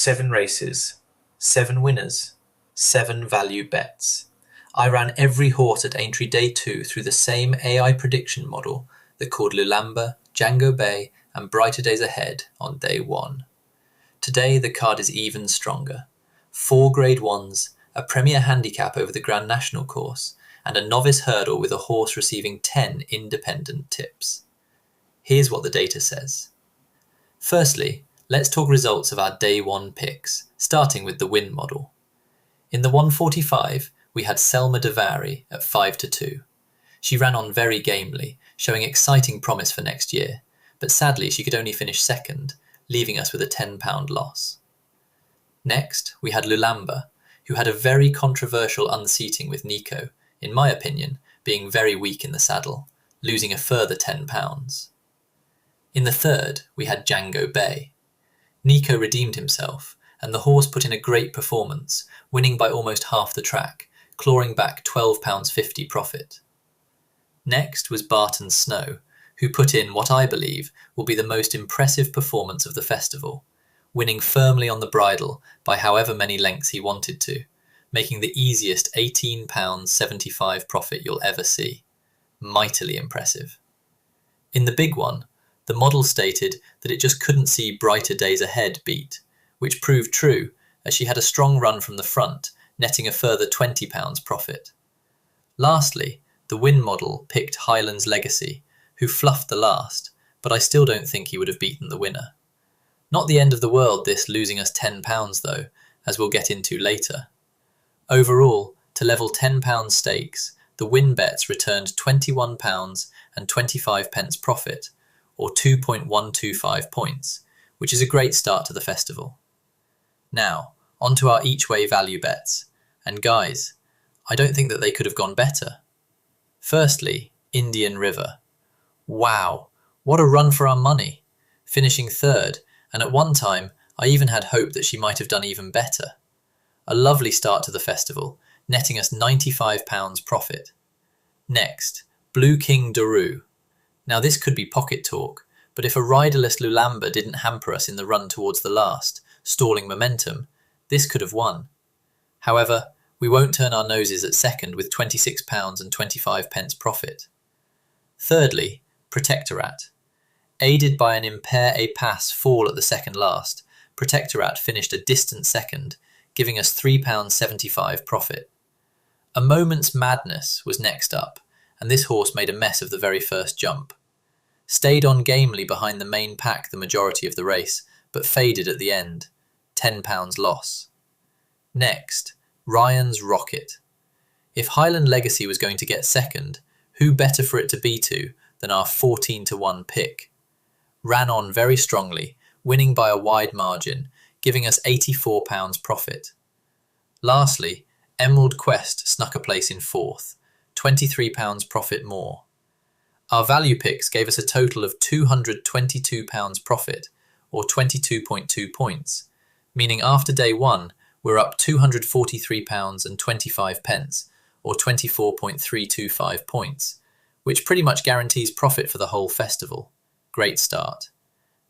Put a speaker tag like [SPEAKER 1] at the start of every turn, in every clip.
[SPEAKER 1] 7 races, 7 winners, 7 value bets. I ran every horse at Aintree Day 2 through the same AI prediction model that called Lulamba, Django Bay and Brighter Days Ahead on Day 1. Today the card is even stronger. 4 Grade 1s, a Premier Handicap over the Grand National course, and a novice hurdle with a horse receiving 10 independent tips. Here's what the data says. Firstly, let's talk results of our Day 1 picks, starting with the win model. In the 145, we had Selma Devari at 5-2. She ran on very gamely, showing exciting promise for next year, but sadly she could only finish second, leaving us with a £10 loss. Next, we had Lulamba, who had a very controversial unseating with Nico, in my opinion, being very weak in the saddle, losing a further £10. In the third, we had Django Bay. Nico redeemed himself, and the horse put in a great performance, winning by almost half the track, clawing back £12.50 profit. Next was Barton Snow, who put in what I believe will be the most impressive performance of the festival, winning firmly on the bridle by however many lengths he wanted to, making the easiest £18.75 profit you'll ever see. Mightily impressive. In the big one, the model stated that it just couldn't see Brighter Days Ahead beat, which proved true as she had a strong run from the front, netting a further £20 profit. Lastly, the win model picked Highland's Legacy, who fluffed the last, but I still don't think he would have beaten the winner. Not the end of the world this losing us £10 though, as we'll get into later. Overall, to level £10 stakes, the win bets returned £21.25 profit, or 2.125 points, which is a great start to the festival. Now, onto our each-way value bets, and guys, I don't think that they could have gone better. Firstly, Indian River. Wow, what a run for our money, finishing third, and at one time I even had hope that she might have done even better. A lovely start to the festival, netting us £95 profit. Next, Blue King Daru. Now this could be pocket talk, but if a riderless Lulamba didn't hamper us in the run towards the last, stalling momentum, this could have won. However, we won't turn our noses at second with £26.25 profit. Thirdly, Protectorat. Aided by an impair a pass fall at the second last, Protectorat finished a distant second, giving us £3.75 profit. A Moment's Madness was next up, and this horse made a mess of the very first jump. Stayed on gamely behind the main pack the majority of the race, but faded at the end, £10 loss. Next, Ryan's Rocket. If Highland Legacy was going to get second, who better for it to be to than our 14-1 pick? Ran on very strongly, winning by a wide margin, giving us £84 profit. Lastly, Emerald Quest snuck a place in fourth, £23 profit more. Our value picks gave us a total of £222 profit, or 22.2 points, meaning after day 1 we're up £243.25, or 24.325 points, which pretty much guarantees profit for the whole festival. Great start.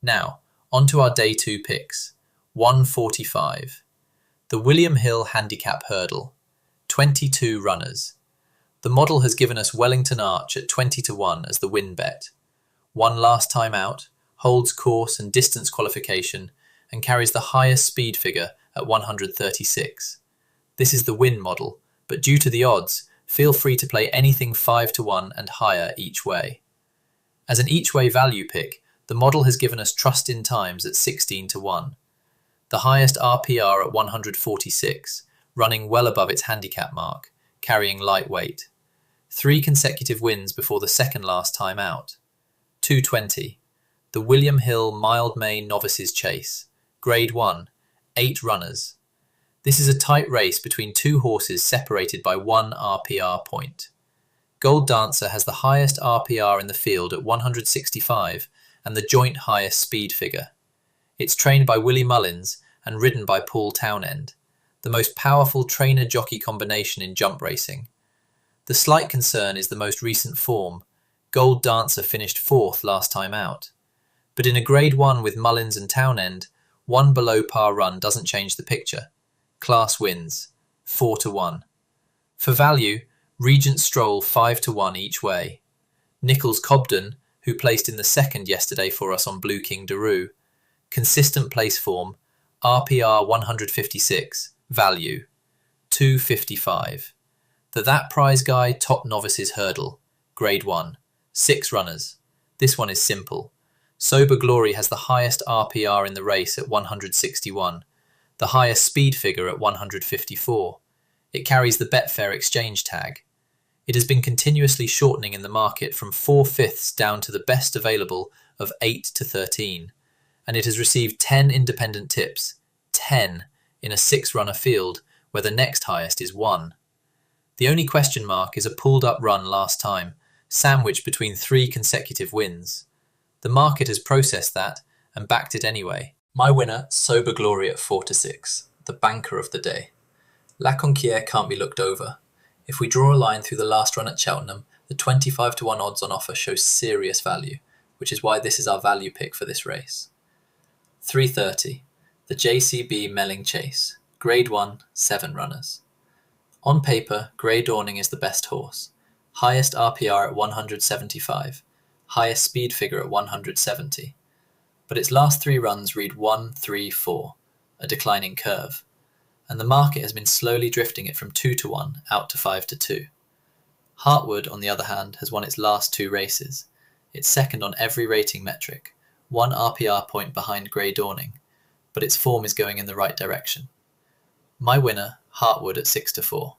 [SPEAKER 1] Now, on to our day 2 picks. 145. The William Hill Handicap Hurdle. 22 runners. The model has given us Wellington Arch at 20-1 as the win bet. Won last time out, holds course and distance qualification, and carries the highest speed figure at 136. This is the win model, but due to the odds, feel free to play anything 5-1 and higher each way. As an each way value pick, the model has given us Trustintimes at 16-1. The highest RPR at 146, running well above its handicap mark, carrying lightweight. 3 consecutive wins before the second last time out. 220. The William Hill Mildmay Novices Chase. Grade 1. 8 runners. This is a tight race between 2 horses separated by 1 RPR point. Gold Dancer has the highest RPR in the field at 165 and the joint highest speed figure. It's trained by Willie Mullins and ridden by Paul Townend, the most powerful trainer-jockey combination in jump racing. The slight concern is the most recent form. Gold Dancer finished 4th last time out. But in a Grade 1 with Mullins and Townend, One below par run doesn't change the picture. Class wins, 4-1. For value, Regent Stroll 5-1 each way. Nichols Cobden, who placed in the second yesterday for us on Blue King Daru. Consistent place form, RPR 156, value, 255. That prize guy top novices hurdle, grade 1, 6 runners. This one is simple. Sober Glory has the highest RPR in the race at 161, the highest speed figure at 154. It carries the Betfair exchange tag. It has been continuously shortening in the market from 4/5 down to the best available of 8 to 13, and it has received 10 independent tips, 10 in a 6-runner field where the next highest is 1. The only question mark is a pulled-up run last time, sandwiched between 3 consecutive wins. The market has processed that and backed it anyway. My winner, Sober Glory at 4-6, the banker of the day. La Conquierre can't be looked over. If we draw a line through the last run at Cheltenham, the 25-1 odds on offer shows serious value, which is why this is our value pick for this race. 3:30, the JCB Melling Chase, grade 1, 7 runners. On paper, Grey Dawning is the best horse. Highest RPR at 175, highest speed figure at 170. But its last 3 runs read 1-3-4, a declining curve, and the market has been slowly drifting it from 2-1 out to 5-2. Heartwood, on the other hand, has won its last 2 races. It's second on every rating metric, 1 RPR point behind Grey Dawning, but its form is going in the right direction. My winner, Heartwood at 6-4.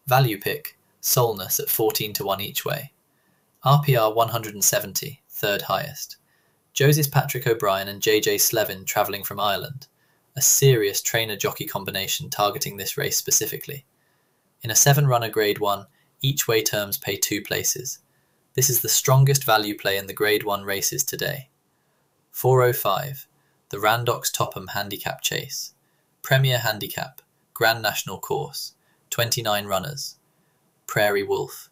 [SPEAKER 1] Value pick, Solness at 14-1 each way. RPR 170, third highest. Joseph Patrick O'Brien and JJ Slevin travelling from Ireland. A serious trainer-jockey combination targeting this race specifically. In a 7-runner grade 1, each way terms pay 2 places. This is the strongest value play in the grade 1 races today. 4:05, the Randox Topham Handicap Chase. Premier Handicap, Grand National Course, 29 runners. Prairie Wolf.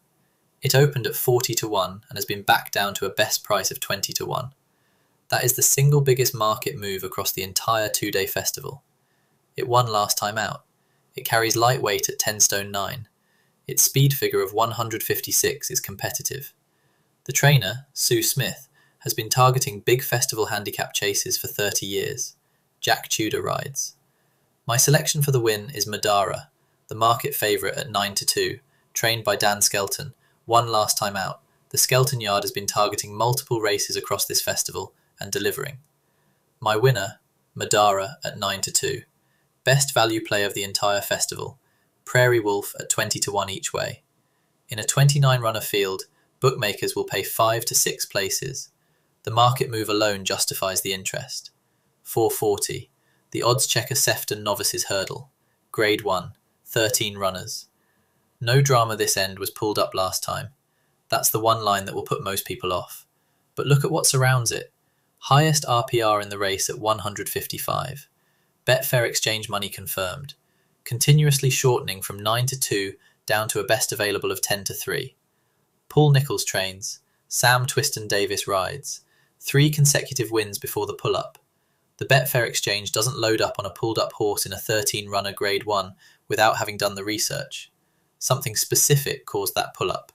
[SPEAKER 1] It opened at 40-1 and has been backed down to a best price of 20-1. That is the single biggest market move across the entire 2-day festival. It won last time out. It carries lightweight at 10 stone 9. Its speed figure of 156 is competitive. The trainer, Sue Smith, has been targeting big festival handicap chases for 30 years. Jack Tudor rides. My selection for the win is Madara, the market favourite at 9-2, trained by Dan Skelton, won last time out. The Skelton yard has been targeting multiple races across this festival and delivering. My winner, Madara at 9-2. Best value play of the entire festival. Prairie Wolf at 20-1 each way. In a 29-runner field, bookmakers will pay 5 to 6 places. The market move alone justifies the interest. 4:40, the odds checker Sefton Novices hurdle. Grade 1, 13 runners. No drama this end was pulled up last time. That's the one line that will put most people off. But look at what surrounds it. Highest RPR in the race at 155. Betfair exchange money confirmed. Continuously shortening from 9-2 down to a best available of 10-3. Paul Nichols trains. Sam Twiston Davis rides. 3 consecutive wins before the pull-up. The Betfair exchange doesn't load up on a pulled-up horse in a 13-runner grade 1 without having done the research. Something specific caused that pull-up.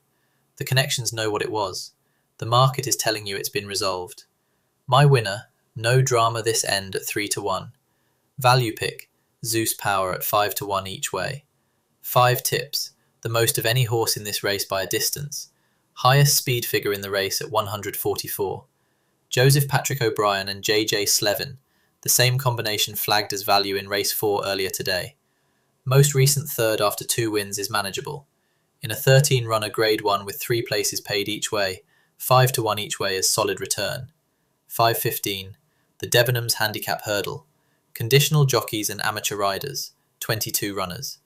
[SPEAKER 1] The connections know what it was. The market is telling you it's been resolved. My winner, no drama this end at 3-1. Value pick, Zeus Power at 5-1 each way. 5 tips, the most of any horse in this race by a distance. Highest speed figure in the race at 144. Joseph Patrick O'Brien and JJ Slevin, the same combination flagged as value in race 4 earlier today. Most recent third after 2 wins is manageable. In a 13-runner grade 1 with 3 places paid each way, 5-1 each way is solid return. 5:15, the Debenhams Handicap Hurdle. Conditional jockeys and amateur riders, 22 runners.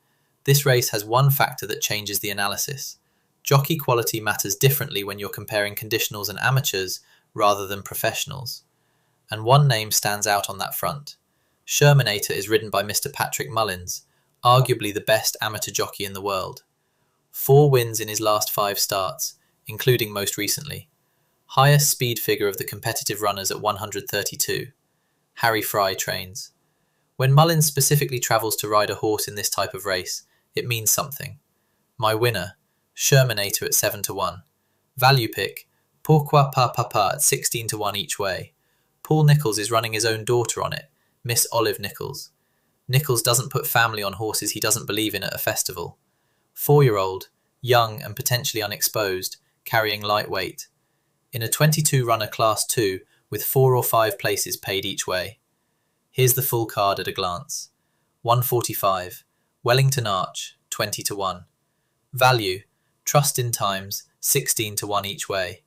[SPEAKER 1] This race has one factor that changes the analysis. Jockey quality matters differently when you're comparing conditionals and amateurs rather than professionals. And one name stands out on that front. Sherminator is ridden by Mr. Patrick Mullins, arguably the best amateur jockey in the world. 4 wins in his last 5 starts, including most recently. Highest speed figure of the competitive runners at 132. Harry Fry trains. When Mullins specifically travels to ride a horse in this type of race, it means something. My winner, Sherminator at 7 to 1. Value pick, Pourquoi Pas Papa at 16 to 1 each way. Paul Nicholls is running his own daughter on it, Miss Olive Nicholls. Nicholls doesn't put family on horses he doesn't believe in at a festival. 4-year-old, young and potentially unexposed, carrying lightweight. In a 22-runner Class 2 with 4 or 5 places paid each way. Here's the full card at a glance. 145, Wellington Arch, 20 to 1. Value, Trustintimes, 16 to 1 each way.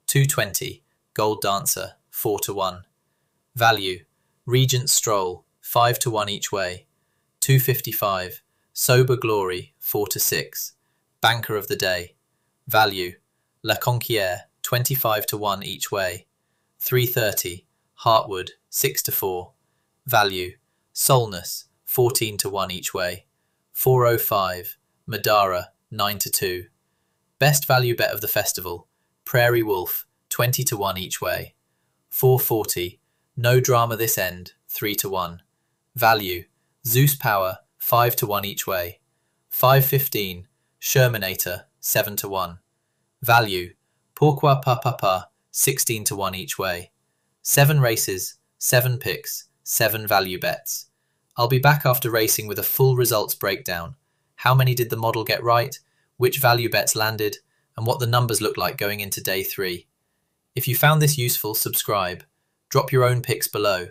[SPEAKER 1] 220, Gold Dancer, 4 to 1. Value, Regent Stroll, 5 to 1 each way. 255, Sober Glory, 4 to 6. Banker of the Day. Value, La Conquierre, 25 to 1 each way. 330, Heartwood, 6 to 4. Value, Solness, 14 to 1 each way. 405, Madara, 9 to 2. Best value bet of the festival, Prairie Wolf, 20 to 1 each way. 440, No Drama This End, 3 to 1. Value, Zeus Power, 5 to 1 each way. 515, Sherminator, 7 to 1. Value, Pourquoi Pas Papa, 16 to 1 each way. 7 races, 7 picks, 7 value bets. I'll be back after racing with a full results breakdown. How many did the model get right, which value bets landed, and what the numbers look like going into day 3. If you found this useful, subscribe. Drop your own picks below.